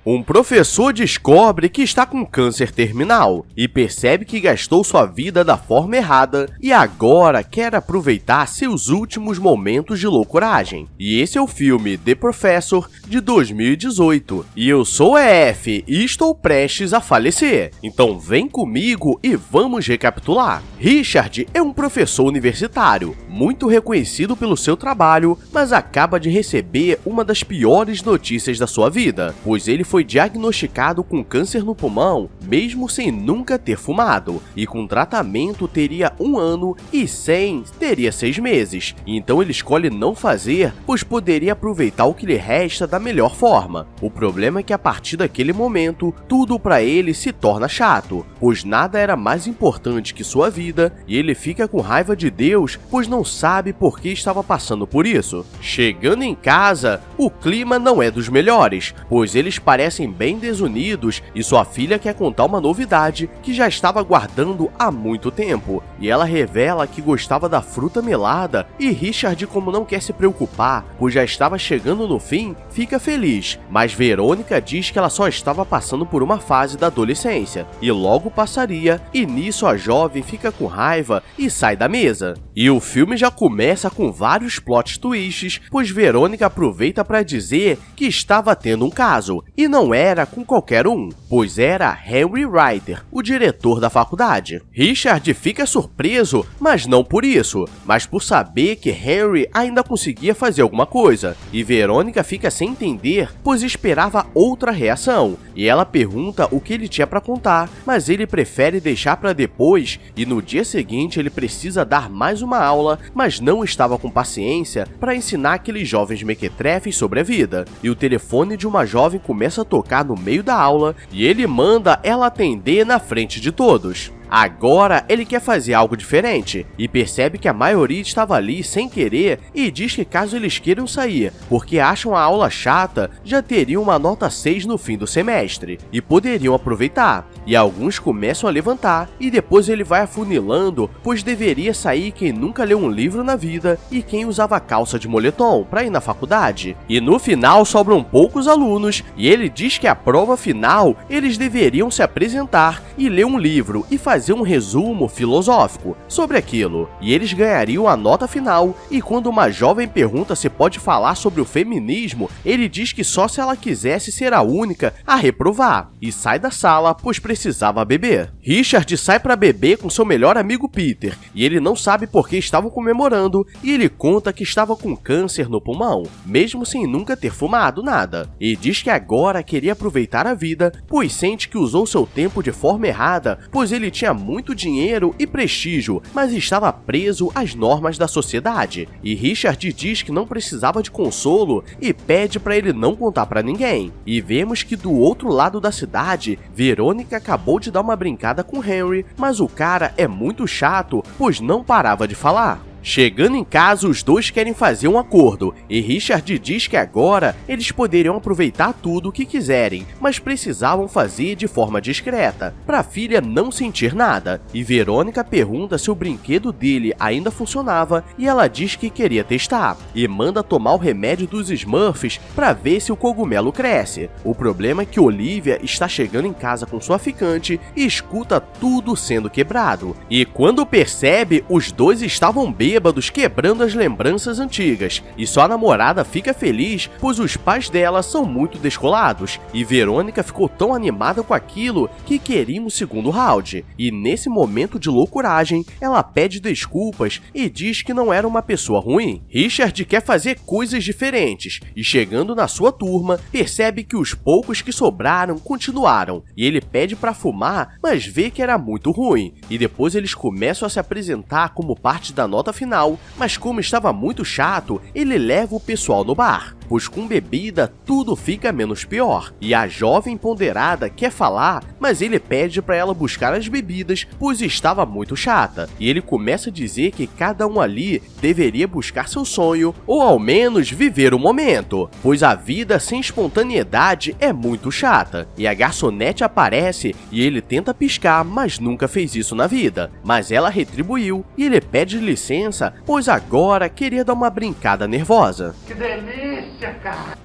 Um professor descobre que está com câncer terminal e percebe que gastou sua vida da forma errada e agora quer aproveitar seus últimos momentos de loucuragem. E esse é o filme The Professor de 2018. E eu sou EF e estou prestes a falecer. Então vem comigo e vamos recapitular. Richard é um professor universitário, muito reconhecido pelo seu trabalho, mas acaba de receber uma das piores notícias da sua vida, pois ele foi diagnosticado com câncer no pulmão, mesmo sem nunca ter fumado, e com tratamento teria 1 ano e sem teria 6 meses. Então ele escolhe não fazer, pois poderia aproveitar o que lhe resta da melhor forma. O problema é que a partir daquele momento, tudo para ele se torna chato, pois nada era mais importante que sua vida, e ele fica com raiva de Deus, pois não sabe por que estava passando por isso. Chegando em casa, o clima não é dos melhores, pois eles parecem bem desunidos e sua filha quer contar uma novidade que já estava guardando há muito tempo, e ela revela que gostava da fruta melada e Richard, como não quer se preocupar, pois já estava chegando no fim, fica feliz, mas Verônica diz que ela só estava passando por uma fase da adolescência e logo passaria, e nisso a jovem fica com raiva e sai da mesa. E o filme já começa com vários plot twists, pois Verônica aproveita para dizer que estava tendo um caso, e não era com qualquer um, pois era Henry Ryder, o diretor da faculdade. Richard fica surpreso, mas não por isso, mas por saber que Henry ainda conseguia fazer alguma coisa, e Verônica fica sem entender, pois esperava outra reação, e ela pergunta o que ele tinha para contar, mas ele prefere deixar para depois, e no dia seguinte ele precisa dar mais uma aula, mas não estava com paciência para ensinar aqueles jovens mequetrefes sobre a vida, e o telefone de uma jovem começa a tocar no meio da aula e ele manda ela atender na frente de todos. Agora ele quer fazer algo diferente e percebe que a maioria estava ali sem querer e diz que caso eles queiram sair, porque acham a aula chata, já teriam uma nota 6 no fim do semestre e poderiam aproveitar. E alguns começam a levantar e depois ele vai afunilando, pois deveria sair quem nunca leu um livro na vida e quem usava calça de moletom para ir na faculdade. E no final sobram poucos alunos e ele diz que a prova final eles deveriam se apresentar e ler um livro e fazer um resumo filosófico sobre aquilo, e eles ganhariam a nota final, e quando uma jovem pergunta se pode falar sobre o feminismo, ele diz que só se ela quisesse ser a única a reprovar, e sai da sala pois precisava beber. Richard sai para beber com seu melhor amigo Peter, e ele não sabe por que estavam comemorando, e ele conta que estava com câncer no pulmão, mesmo sem nunca ter fumado nada, e diz que agora queria aproveitar a vida, pois sente que usou seu tempo de forma errada, pois ele tinha muito dinheiro e prestígio, mas estava preso às normas da sociedade. E Richard diz que não precisava de consolo e pede para ele não contar para ninguém. E vemos que do outro lado da cidade, Verônica acabou de dar uma brincada com Henry, mas o cara é muito chato, pois não parava de falar. Chegando em casa, os dois querem fazer um acordo, e Richard diz que agora eles poderiam aproveitar tudo o que quiserem, mas precisavam fazer de forma discreta, para a filha não sentir nada, e Verônica pergunta se o brinquedo dele ainda funcionava, e ela diz que queria testar, e manda tomar o remédio dos Smurfs para ver se o cogumelo cresce. O problema é que Olivia está chegando em casa com sua ficante e escuta tudo sendo quebrado, e quando percebe, os dois estavam bêbados, quebrando as lembranças antigas, e sua namorada fica feliz, pois os pais dela são muito descolados, e Verônica ficou tão animada com aquilo que queria um segundo round, e nesse momento de loucuragem, ela pede desculpas e diz que não era uma pessoa ruim. Richard quer fazer coisas diferentes, e chegando na sua turma, percebe que os poucos que sobraram continuaram, e ele pede para fumar, mas vê que era muito ruim, e depois eles começam a se apresentar como parte da nota final, mas como estava muito chato, ele leva o pessoal no bar, pois com bebida tudo fica menos pior, e a jovem ponderada quer falar, mas ele pede para ela buscar as bebidas, pois estava muito chata, e ele começa a dizer que cada um ali deveria buscar seu sonho, ou ao menos viver o momento, pois a vida sem espontaneidade é muito chata, e a garçonete aparece e ele tenta piscar, mas nunca fez isso na vida, mas ela retribuiu, e ele pede licença, pois agora queria dar uma brincada nervosa. Que delícia!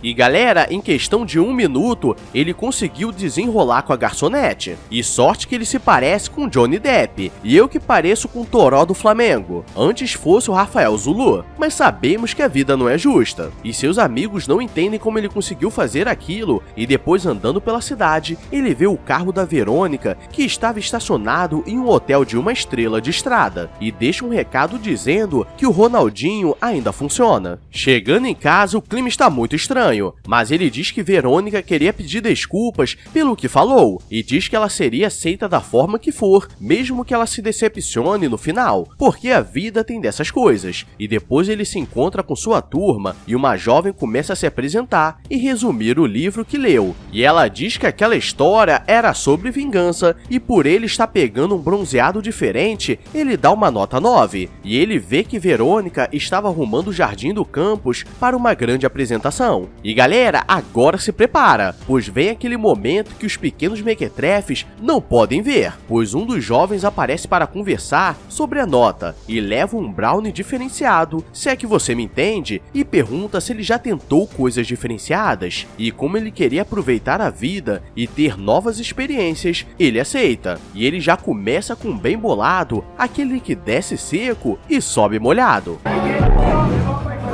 E galera, em questão de 1 minuto, ele conseguiu desenrolar com a garçonete. E sorte que ele se parece com Johnny Depp, e eu que pareço com o Toró do Flamengo. Antes fosse o Rafael Zulu, mas sabemos que a vida não é justa. E seus amigos não entendem como ele conseguiu fazer aquilo, e depois andando pela cidade, ele vê o carro da Verônica, que estava estacionado em um hotel de 1 estrela de estrada, e deixa um recado dizendo que o Ronaldinho ainda funciona. Chegando em casa, o clima está muito estranho, mas ele diz que Verônica queria pedir desculpas pelo que falou, e diz que ela seria aceita da forma que for, mesmo que ela se decepcione no final, porque a vida tem dessas coisas. E depois ele se encontra com sua turma, e uma jovem começa a se apresentar e resumir o livro que leu, e ela diz que aquela história era sobre vingança, e por ele estar pegando um bronzeado diferente, ele dá uma nota 9, e ele vê que Verônica estava arrumando o jardim do campus para uma grande apresentação. E galera, agora se prepara, pois vem aquele momento que os pequenos mequetrefes não podem ver, pois um dos jovens aparece para conversar sobre a nota e leva um brownie diferenciado, se é que você me entende, e pergunta se ele já tentou coisas diferenciadas, e como ele queria aproveitar a vida e ter novas experiências, ele aceita, e ele já começa com bem bolado, aquele que desce seco e sobe molhado.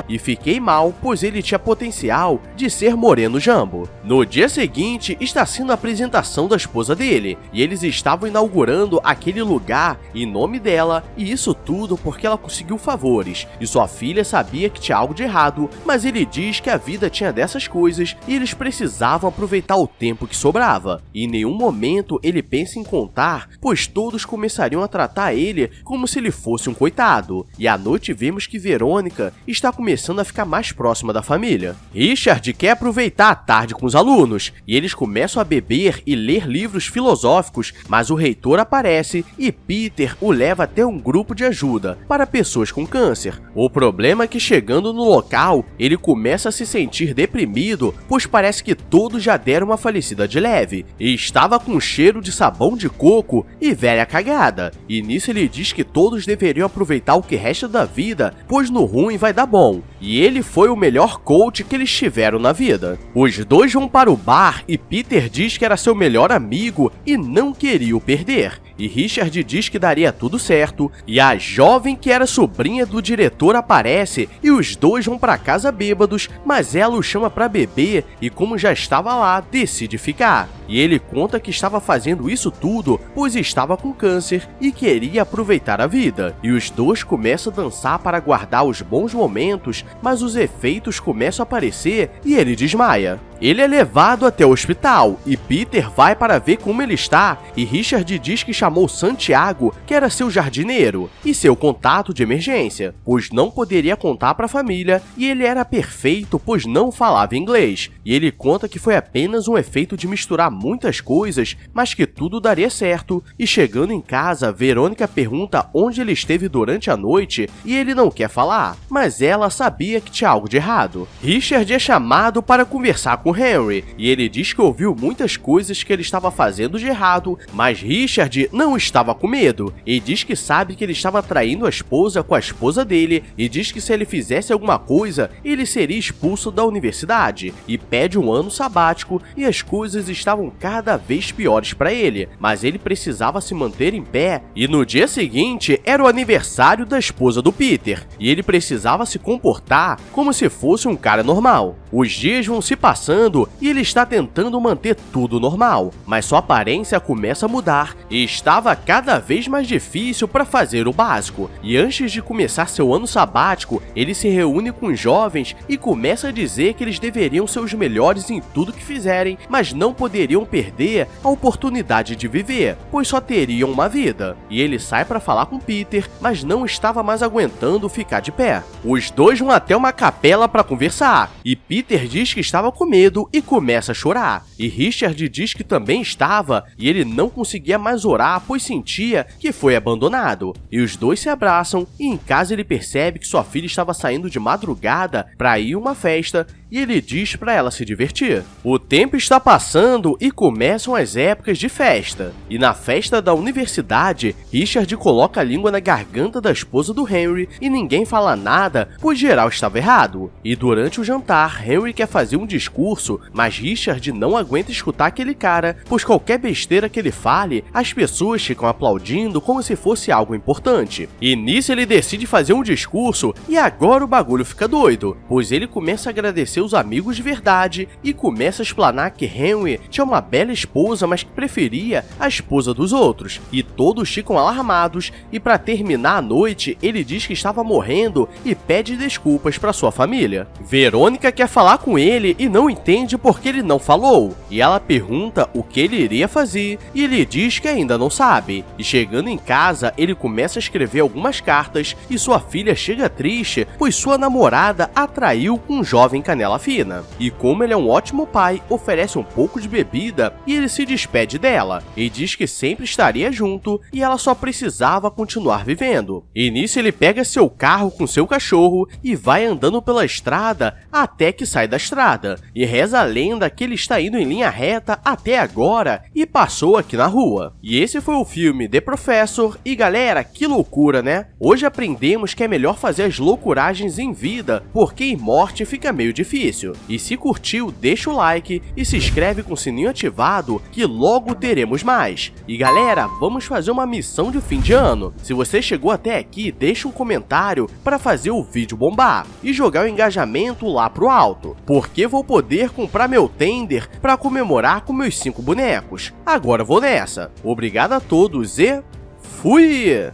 E fiquei mal, pois ele tinha potencial de ser Moreno Jambo. No dia seguinte, está sendo a apresentação da esposa dele, e eles estavam inaugurando aquele lugar em nome dela, e isso tudo porque ela conseguiu favores, e sua filha sabia que tinha algo de errado, mas ele diz que a vida tinha dessas coisas, e eles precisavam aproveitar o tempo que sobrava. E em nenhum momento ele pensa em contar, pois todos começariam a tratar ele como se ele fosse um coitado. E à noite vemos que Verônica está começando a ficar mais próxima da família. Richard quer aproveitar a tarde com os alunos, e eles começam a beber e ler livros filosóficos, mas o reitor aparece e Peter o leva até um grupo de ajuda para pessoas com câncer. O problema é que chegando no local, ele começa a se sentir deprimido, pois parece que todos já deram uma falecida de leve, e estava com cheiro de sabão de coco e velha cagada, e nisso ele diz que todos deveriam aproveitar o que resta da vida, pois no ruim vai dar bom. E ele foi o melhor coach que eles tiveram na vida. Os dois vão para o bar e Peter diz que era seu melhor amigo e não queria o perder. E Richard diz que daria tudo certo, e a jovem que era sobrinha do diretor aparece e os dois vão para casa bêbados, mas ela o chama para beber e como já estava lá, decide ficar. E ele conta que estava fazendo isso tudo pois estava com câncer e queria aproveitar a vida. E os dois começam a dançar para guardar os bons momentos, mas os efeitos começam a aparecer e ele desmaia. Ele é levado até o hospital e Peter vai para ver como ele está, e Richard diz que chamou Santiago, que era seu jardineiro, e seu contato de emergência, pois não poderia contar para a família, e ele era perfeito pois não falava inglês. E ele conta que foi apenas um efeito de misturar muitas coisas, mas que tudo daria certo. E chegando em casa, Verônica pergunta onde ele esteve durante a noite e ele não quer falar, mas ela sabia que tinha algo de errado. Richard é chamado para conversar com Henry, e ele diz que ouviu muitas coisas que ele estava fazendo de errado, mas Richard não estava com medo, e diz que sabe que ele estava traindo a esposa com a esposa dele, e diz que se ele fizesse alguma coisa, ele seria expulso da universidade, e pede um ano sabático, e as coisas estavam cada vez piores para ele, mas ele precisava se manter em pé, e no dia seguinte era o aniversário da esposa do Peter, e ele precisava se comportar como se fosse um cara normal. Os dias vão se passando e ele está tentando manter tudo normal, mas sua aparência começa a mudar e estava cada vez mais difícil para fazer o básico. E antes de começar seu ano sabático, ele se reúne com os jovens e começa a dizer que eles deveriam ser os melhores em tudo que fizerem, mas não poderiam perder a oportunidade de viver, pois só teriam uma vida. E ele sai para falar com Peter, mas não estava mais aguentando ficar de pé. Os dois vão até uma capela para conversar, e Peter diz que estava com medo e começa a chorar. E Richard diz que também estava, e ele não conseguia mais orar pois sentia que foi abandonado. E os dois se abraçam, e em casa ele percebe que sua filha estava saindo de madrugada para ir a uma festa, e ele diz para ela se divertir. O tempo está passando e começam as épocas de festa. E na festa da universidade, Richard coloca a língua na garganta da esposa do Henry e ninguém fala nada, pois geral estava errado. E durante o jantar, Henry quer fazer um discurso, mas Richard não aguenta escutar aquele cara, pois qualquer besteira que ele fale, as pessoas ficam aplaudindo como se fosse algo importante. E nisso ele decide fazer um discurso e agora o bagulho fica doido, pois ele começa a agradecer os amigos de verdade e começa a explanar que Henry tinha uma bela esposa, mas que preferia a esposa dos outros. E todos ficam alarmados e para terminar a noite, ele diz que estava morrendo e pede desculpas para sua família. Verônica quer falar com ele e não entende por que ele não falou, e ela pergunta o que ele iria fazer e ele diz que ainda não sabe. E chegando em casa, ele começa a escrever algumas cartas e sua filha chega triste, pois sua namorada a traiu com um jovem canela fina. E como ele é um ótimo pai, oferece um pouco de bebida e ele se despede dela e diz que sempre estaria junto e ela só precisava continuar vivendo. E nisso ele pega seu carro com seu cachorro e vai andando pela estrada até que sai da estrada. E reza a lenda que ele está indo em linha reta até agora e passou aqui na rua. E esse foi o filme The Professor e galera, que loucura, né? Hoje aprendemos que é melhor fazer as loucuragens em vida, porque em morte fica meio difícil. E se curtiu, deixa o like e se inscreve com o sininho ativado que logo teremos mais. E galera, vamos fazer uma missão de fim de ano. Se você chegou até aqui, deixa um comentário para fazer o vídeo bombar e jogar o engajamento lá pro alto, porque vou poder comprar meu tender para comemorar com meus 5 bonecos. Agora vou nessa. Obrigado a todos e fui!